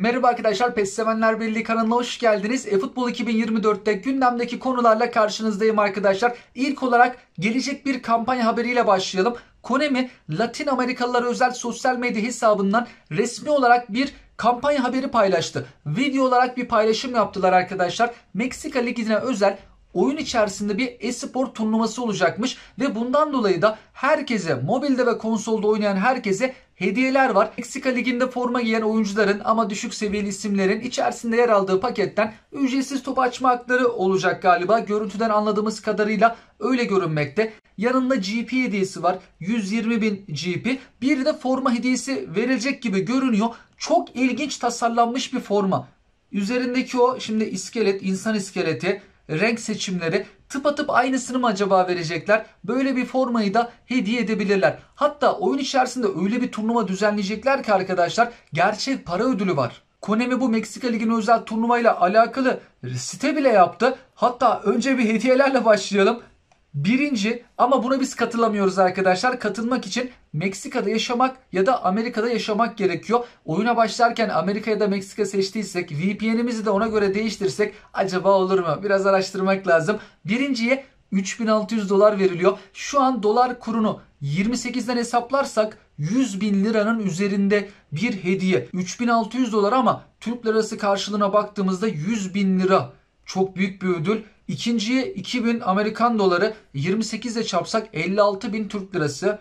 Merhaba arkadaşlar, PES Sevenler Birliği kanalına hoş geldiniz. eFootball 2024'te gündemdeki konularla karşınızdayım arkadaşlar. İlk olarak gelecek bir kampanya haberiyle başlayalım. Konami, Latin Amerikalılara özel sosyal medya hesabından resmi olarak bir kampanya haberi paylaştı. Video olarak bir paylaşım yaptılar arkadaşlar. Meksika Ligi'ne özel oyun içerisinde bir e-spor turnuvası olacakmış ve bundan dolayı da herkese, mobilde ve konsolda oynayan herkese hediyeler var. Meksika Ligi'nde forma giyen oyuncuların ama düşük seviyeli isimlerin içerisinde yer aldığı paketten ücretsiz top açma hakları olacak galiba. Görüntüden anladığımız kadarıyla öyle görünmekte. Yanında GP hediyesi var. 120.000 GP. Bir de forma hediyesi verilecek gibi görünüyor. Çok ilginç tasarlanmış bir forma. Üzerindeki o şimdi iskelet, insan iskeleti, renk seçimleri tıpatıp aynısını mı acaba verecekler? Böyle bir formayı da hediye edebilirler. Hatta oyun içerisinde öyle bir turnuva düzenleyecekler ki arkadaşlar, gerçek para ödülü var. Konami bu Meksika Ligi'nin özel turnuvayla alakalı site bile yaptı. Hatta önce bir hediyelerle başlayalım. Birinci, ama buna biz katılamıyoruz arkadaşlar. Katılmak için Meksika'da yaşamak ya da Amerika'da yaşamak gerekiyor. Oyuna başlarken Amerika ya da Meksika seçtiysek, VPN'imizi de ona göre değiştirsek acaba olur mu? Biraz araştırmak lazım. Birinciye 3600 dolar veriliyor. Şu an dolar kurunu 28'den hesaplarsak 100 bin liranın üzerinde bir hediye. 3600 dolar ama Türk lirası karşılığına baktığımızda 100 bin lira. Çok büyük bir ödül. İkinciye 2000 Amerikan doları, 28 ile çarpsak 56 bin Türk lirası.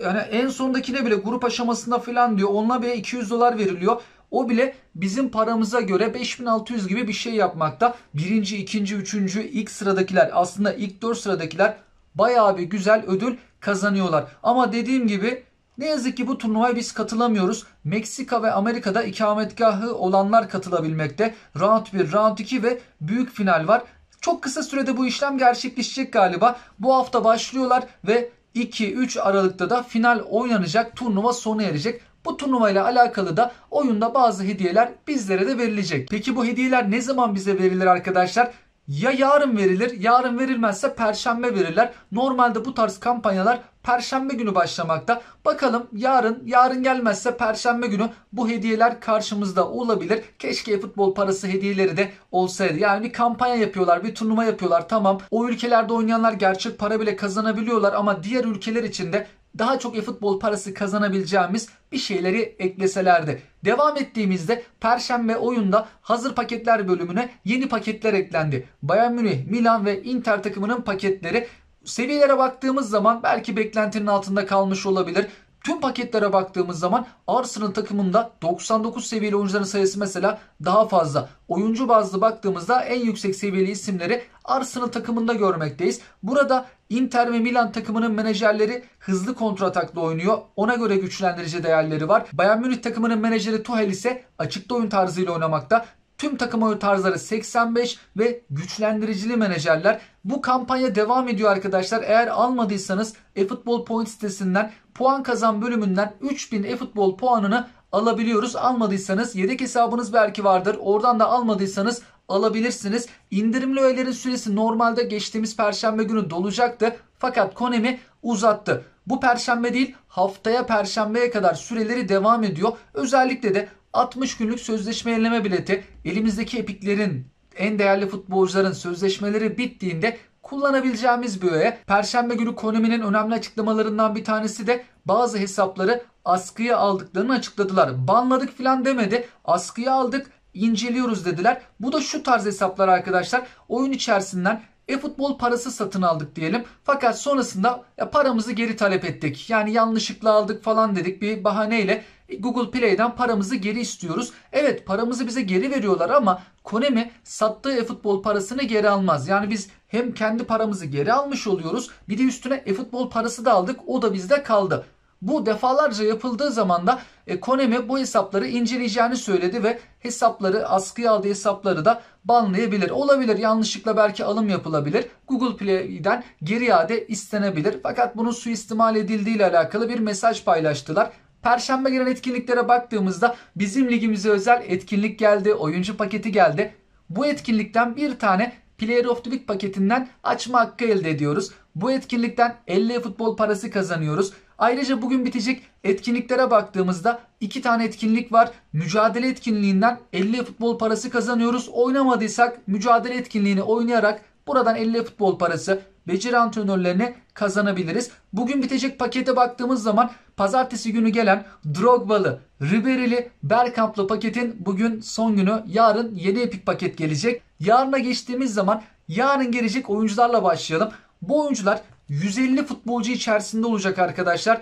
Yani en sondakine bile grup aşamasında falan diyor. Onunla bile 200 dolar veriliyor. O bile bizim paramıza göre 5600 gibi bir şey yapmakta. Birinci, ikinci, üçüncü, ilk sıradakiler, aslında ilk 4 sıradakiler bayağı bir güzel ödül kazanıyorlar. Ama dediğim gibi ne yazık ki bu turnuvaya biz katılamıyoruz. Meksika ve Amerika'da ikametgahı olanlar katılabilmekte. Round 1, Round 2 ve büyük final var. Çok kısa sürede bu işlem gerçekleşecek galiba. Bu hafta başlıyorlar ve 2-3 Aralık'ta da final oynanacak. Turnuva sona erecek. Bu turnuvayla alakalı da oyunda bazı hediyeler bizlere de verilecek. Peki bu hediyeler ne zaman bize verilir arkadaşlar? Ya yarın verilir, yarın verilmezse perşembe verirler. Normalde bu tarz kampanyalar perşembe günü başlamakta. Bakalım yarın gelmezse perşembe günü bu hediyeler karşımızda olabilir. Keşke futbol parası hediyeleri de olsaydı. Yani bir kampanya yapıyorlar, bir turnuva yapıyorlar. Tamam, o ülkelerde oynayanlar gerçek para bile kazanabiliyorlar ama diğer ülkeler için de daha çok futbol parası kazanabileceğimiz bir şeyleri ekleselerdi. Devam ettiğimizde Perşembe oyunda hazır paketler bölümüne yeni paketler eklendi. Bayern Münih, Milan ve Inter takımının paketleri. Seviyelere baktığımız zaman belki beklentinin altında kalmış olabilir. Tüm paketlere baktığımız zaman Arsenal takımında 99 seviyeli oyuncuların sayısı mesela daha fazla. Oyuncu bazlı baktığımızda en yüksek seviyeli isimleri Arsenal takımında görmekteyiz. Burada Inter ve Milan takımının menajerleri hızlı kontratakla oynuyor. Ona göre güçlendirici değerleri var. Bayern Münih takımının menajeri Tuchel ise açıkta oyun tarzıyla oynamakta. Tüm takım oyun tarzları 85 ve güçlendiricili menajerler. Bu kampanya devam ediyor arkadaşlar. Eğer almadıysanız eFootball Point sitesinden puan kazan bölümünden 3000 eFootball puanını alabiliyoruz. Almadıysanız yedek hesabınız belki vardır. Oradan da almadıysanız alabilirsiniz. İndirimli öğelerin süresi normalde geçtiğimiz perşembe günü dolacaktı. Fakat Konami uzattı. Bu perşembe değil, haftaya perşembeye kadar süreleri devam ediyor. Özellikle de 60 günlük sözleşme yenileme bileti, elimizdeki epiklerin, en değerli futbolcuların sözleşmeleri bittiğinde kullanabileceğimiz bir öğe. Perşembe günü Konami'nin önemli açıklamalarından bir tanesi de bazı hesapları askıya aldıklarını açıkladılar. Banladık falan demedi. Askıya aldık, inceliyoruz dediler. Bu da şu tarz hesaplar arkadaşlar. Oyun içerisinden eFootball parası satın aldık diyelim. Fakat sonrasında paramızı geri talep ettik. Yani yanlışlıkla aldık falan dedik, bir bahaneyle Google Play'den paramızı geri istiyoruz. Evet, paramızı bize geri veriyorlar ama Konami sattığı eFootball parasını geri almaz. Yani biz hem kendi paramızı geri almış oluyoruz, bir de üstüne eFootball parası da aldık, o da bizde kaldı. Bu defalarca yapıldığı zaman da Konami bu hesapları inceleyeceğini söyledi ve hesapları, askıya aldığı hesapları da banlayabilir. Olabilir, yanlışlıkla belki alım yapılabilir. Google Play'den geri iade istenebilir. Fakat bunun suistimal edildiği ile alakalı bir mesaj paylaştılar. Perşembe gelen etkinliklere baktığımızda bizim ligimize özel etkinlik geldi, oyuncu paketi geldi. Bu etkinlikten bir tane Player of the Week paketinden açma hakkı elde ediyoruz. Bu etkinlikten 50 futbol parası kazanıyoruz. Ayrıca bugün bitecek etkinliklere baktığımızda 2 tane etkinlik var. Mücadele etkinliğinden 50 futbol parası kazanıyoruz. Oynamadıysak mücadele etkinliğini oynayarak buradan 50 futbol parası beceri antrenörlerine kazanabiliriz. Bugün bitecek pakete baktığımız zaman pazartesi günü gelen Drogba'lı, Ribery'li, Bergkamp'lı paketin bugün son günü. Yarın yeni epik paket gelecek. Yarına geçtiğimiz zaman yarın gelecek oyuncularla başlayalım. Bu oyuncular 150 futbolcu içerisinde olacak arkadaşlar.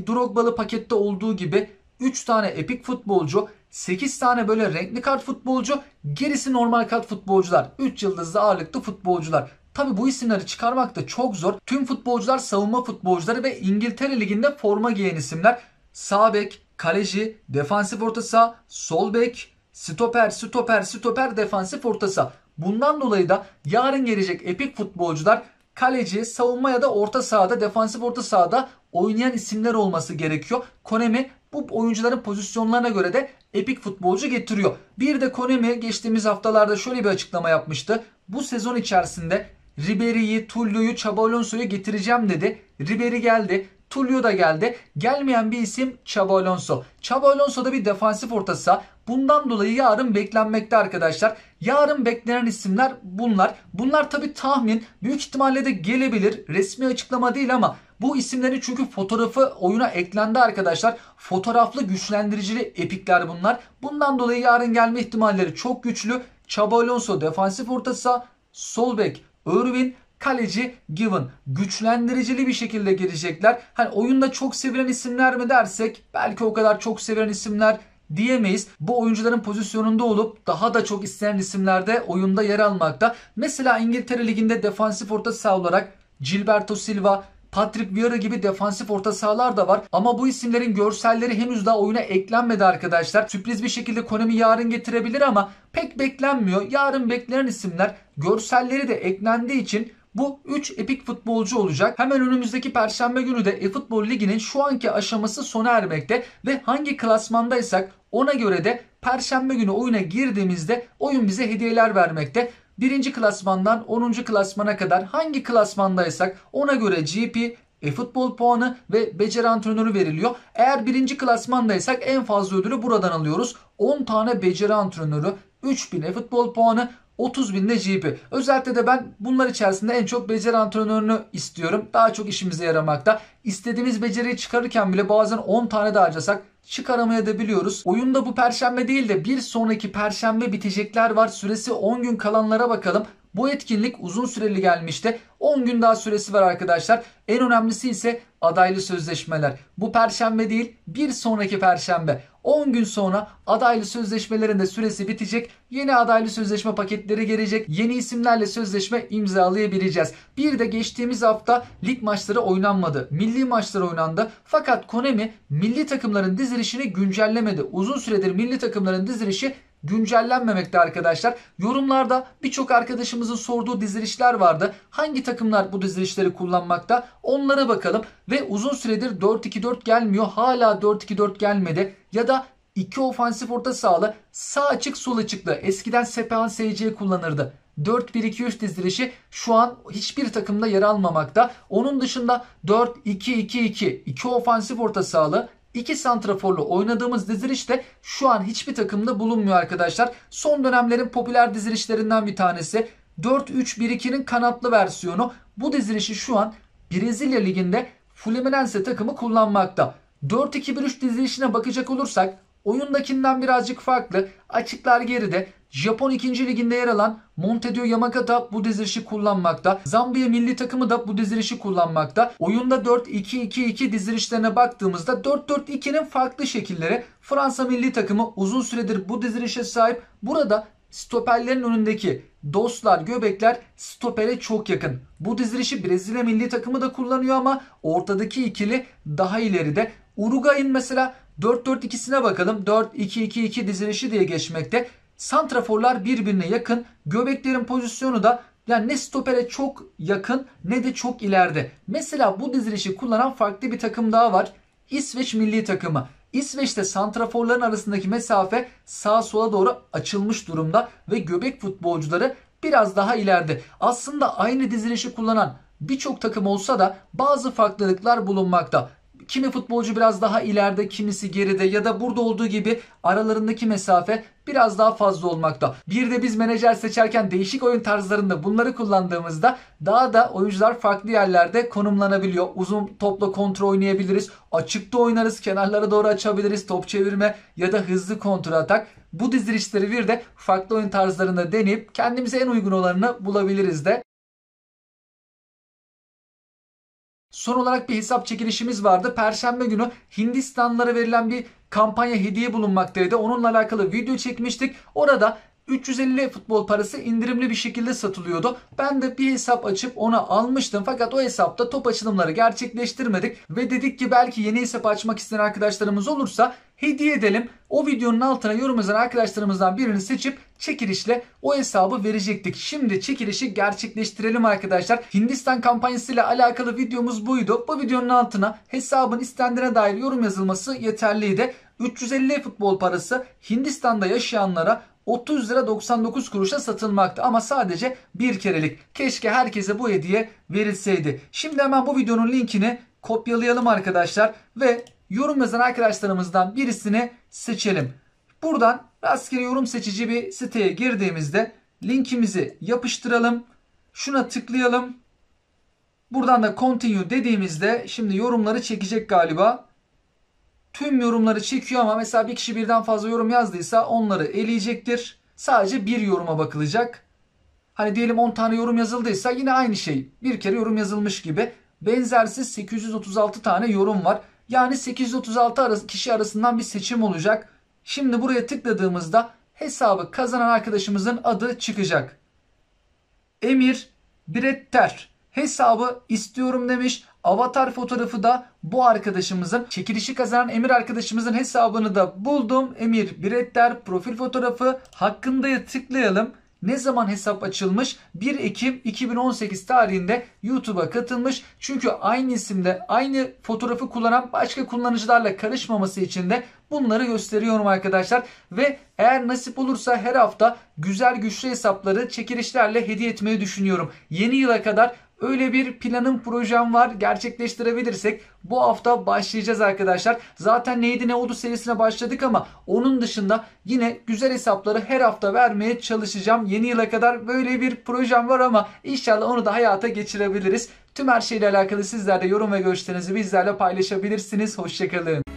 Drogba'lı pakette olduğu gibi 3 tane epik futbolcu, 8 tane böyle renkli kart futbolcu, gerisi normal kart futbolcular. 3 yıldızlı ağırlıklı futbolcular. Tabi bu isimleri çıkarmak da çok zor. Tüm futbolcular savunma futbolcuları ve İngiltere Ligi'nde forma giyen isimler. Sağ bek, kaleci, defansif orta saha, sol bek, stoper, defansif orta saha. Bundan dolayı da yarın gelecek epik futbolcular kaleci, savunma ya da orta sahada, defansif orta sahada oynayan isimler olması gerekiyor. Konami bu oyuncuların pozisyonlarına göre de epik futbolcu getiriyor. Bir de Konami geçtiğimiz haftalarda şöyle bir açıklama yapmıştı. Bu sezon içerisinde Ribery'i, Tullio'yu, Xabi Alonso'yu getireceğim dedi. Ribery geldi. Tullio da geldi. Gelmeyen bir isim Xabi Alonso. Xabi Alonso da bir defansif orta saha. Bundan dolayı yarın beklenmekte arkadaşlar. Yarın beklenen isimler bunlar. Bunlar tabi tahmin. Büyük ihtimalle de gelebilir. Resmi açıklama değil ama bu isimlerin çünkü fotoğrafı oyuna eklendi arkadaşlar. Fotoğraflı güçlendiricili epikler bunlar. Bundan dolayı yarın gelme ihtimalleri çok güçlü. Xabi Alonso defansif orta saha, sol bek Irvin, kaleci Given. Güçlendiricili bir şekilde gelecekler. Hani oyunda çok sevilen isimler mi dersek belki o kadar çok sevilen isimler diyemeyiz. Bu oyuncuların pozisyonunda olup daha da çok istenen isimler de oyunda yer almakta. Mesela İngiltere Ligi'nde defansif orta saha olarak Gilberto Silva, Patrick Vieira gibi defansif orta sahalar da var. Ama bu isimlerin görselleri henüz daha oyuna eklenmedi arkadaşlar. Sürpriz bir şekilde Konami yarın getirebilir ama pek beklenmiyor. Yarın beklenen isimler görselleri de eklendiği için bu 3 epik futbolcu olacak. Hemen önümüzdeki perşembe günü de eFootball Ligi'nin şu anki aşaması sona ermekte ve hangi klasmandaysak ona göre de perşembe günü oyuna girdiğimizde oyun bize hediyeler vermekte. Birinci klasmandan 10. klasmana kadar hangi klasmandaysak ona göre GP, eFootball puanı ve beceri antrenörü veriliyor. Eğer birinci klasmandaysak en fazla ödülü buradan alıyoruz. 10 tane beceri antrenörü, 3000 eFootball puanı, 30.000 de GP. Özellikle de ben bunlar içerisinde en çok beceri antrenörünü istiyorum. Daha çok işimize yaramakta. İstediğimiz beceriyi çıkarırken bile bazen 10 tane de harcasak çıkaramayabiliyoruz. Oyunda bu perşembe değil de bir sonraki perşembe bitecekler var. Süresi 10 gün kalanlara bakalım. Bu etkinlik uzun süreli gelmişti. 10 gün daha süresi var arkadaşlar. En önemlisi ise adaylı sözleşmeler. Bu perşembe değil, bir sonraki perşembe. 10 gün sonra adaylı sözleşmelerin de süresi bitecek. Yeni adaylı sözleşme paketleri gelecek. Yeni isimlerle sözleşme imzalayabileceğiz. Bir de geçtiğimiz hafta lig maçları oynanmadı. Milli maçlar oynandı. Fakat Konami milli takımların dizilişini güncellemedi. Uzun süredir milli takımların dizilişi güncellenmemekte arkadaşlar. Yorumlarda birçok arkadaşımızın sorduğu dizilişler vardı. Hangi takımlar bu dizilişleri kullanmakta? Onlara bakalım. Ve uzun süredir 4-2-4 gelmiyor. Hala 4-2-4 gelmedi. Ya da 2 ofansif orta sahalı, sağ açık sol açıklı. Eskiden Sepehan SC kullanırdı. 4-1-2-3 dizilişi şu an hiçbir takımda yer almamakta. Onun dışında 4-2-2-2, 2 ofansif orta sahalı, 2 santraforlu oynadığımız diziliş de şu an hiçbir takımda bulunmuyor arkadaşlar. Son dönemlerin popüler dizilişlerinden bir tanesi 4-3-1-2'nin kanatlı versiyonu. Bu dizilişi şu an Brezilya Ligi'nde Fluminense takımı kullanmakta. 4-2-1-3 dizilişine bakacak olursak oyundakinden birazcık farklı. Açıklar geride. Japon 2. Ligi'nde yer alan Montedio Yamagata bu dizilişi kullanmakta. Zambiya milli takımı da bu dizilişi kullanmakta. Oyunda 4-2-2-2 dizilişlerine baktığımızda 4-4-2'nin farklı şekilleri. Fransa milli takımı uzun süredir bu dizilişe sahip. Burada stoperlerin önündeki dostlar, göbekler stopere çok yakın. Bu dizilişi Brezilya milli takımı da kullanıyor ama ortadaki ikili daha ileride. Uruguay'ın mesela 4-4-2'sine bakalım. 4-2-2-2 dizilişi diye geçmekte. Santraforlar birbirine yakın. Göbeklerin pozisyonu da yani ne stopere çok yakın ne de çok ileride. Mesela bu dizilişi kullanan farklı bir takım daha var. İsveç milli takımı. İsveç'te santraforların arasındaki mesafe sağa sola doğru açılmış durumda ve göbek futbolcuları biraz daha ileride. Aslında aynı dizilişi kullanan birçok takım olsa da bazı farklılıklar bulunmakta. kimi futbolcu biraz daha ileride, kimisi geride ya da burada olduğu gibi aralarındaki mesafe biraz daha fazla olmakta. Bir de biz menajer seçerken değişik oyun tarzlarında bunları kullandığımızda daha da oyuncular farklı yerlerde konumlanabiliyor. Uzun topla kontrol oynayabiliriz. Açıkta oynarız, kenarlara doğru açabiliriz, top çevirme ya da hızlı kontra atak. Bu dizilişleri bir de farklı oyun tarzlarında deneyip kendimize en uygun olanını bulabiliriz de. Son olarak bir hesap çekilişimiz vardı. Perşembe günü Hindistanlılara verilen bir kampanya hediye bulunmaktaydı. Onunla alakalı video çekmiştik. Orada 350 futbol parası indirimli bir şekilde satılıyordu. Ben de bir hesap açıp onu almıştım. Fakat o hesapta top açılımları gerçekleştirmedik. Ve dedik ki belki yeni hesap açmak isteyen arkadaşlarımız olursa hediye edelim. O videonun altına yorum yazan arkadaşlarımızdan birini seçip çekilişle o hesabı verecektik. Şimdi çekilişi gerçekleştirelim arkadaşlar. Hindistan kampanyasıyla alakalı videomuz buydu. Bu videonun altına hesabın istendiğine dair yorum yazılması yeterliydi. 350 futbol parası Hindistan'da yaşayanlara 30 lira 99 kuruşa satılmakta ama sadece bir kerelik. Keşke herkese bu hediye verilseydi. Şimdi hemen bu videonun linkini kopyalayalım arkadaşlar ve yorum yazan arkadaşlarımızdan birisini seçelim. Buradan rastgele yorum seçici bir siteye girdiğimizde linkimizi yapıştıralım. Şuna tıklayalım. Buradan da continue dediğimizde şimdi yorumları çekecek galiba. Tüm yorumları çekiyor ama mesela bir kişi birden fazla yorum yazdıysa onları eleyecektir. Sadece bir yoruma bakılacak. Hani diyelim 10 tane yorum yazıldıysa yine aynı şey. Bir kere yorum yazılmış gibi. Benzersiz 836 tane yorum var. Yani 836 kişi arasından bir seçim olacak. Şimdi buraya tıkladığımızda hesabı kazanan arkadaşımızın adı çıkacak. Emir Biretter hesabı istiyorum demiş. Avatar fotoğrafı da bu arkadaşımızın. Çekilişi kazanan Emir arkadaşımızın hesabını da buldum. Emir Biretter profil fotoğrafı. Hakkında'ya tıklayalım. Ne zaman hesap açılmış? 1 Ekim 2018 tarihinde YouTube'a katılmış. Çünkü aynı isimde aynı fotoğrafı kullanan başka kullanıcılarla karışmaması için de bunları gösteriyorum arkadaşlar. Ve eğer nasip olursa her hafta güzel güçlü hesapları çekilişlerle hediye etmeyi düşünüyorum. Yeni yıla kadar öyle bir planım, projem var. Gerçekleştirebilirsek bu hafta başlayacağız arkadaşlar. Zaten neydi ne oldu serisine başladık ama onun dışında yine güzel hesapları her hafta vermeye çalışacağım. Yeni yıla kadar böyle bir projem var ama inşallah onu da hayata geçirebiliriz. Tüm her şeyle alakalı sizler de yorum ve görüşlerinizi bizlerle paylaşabilirsiniz. Hoşçakalın.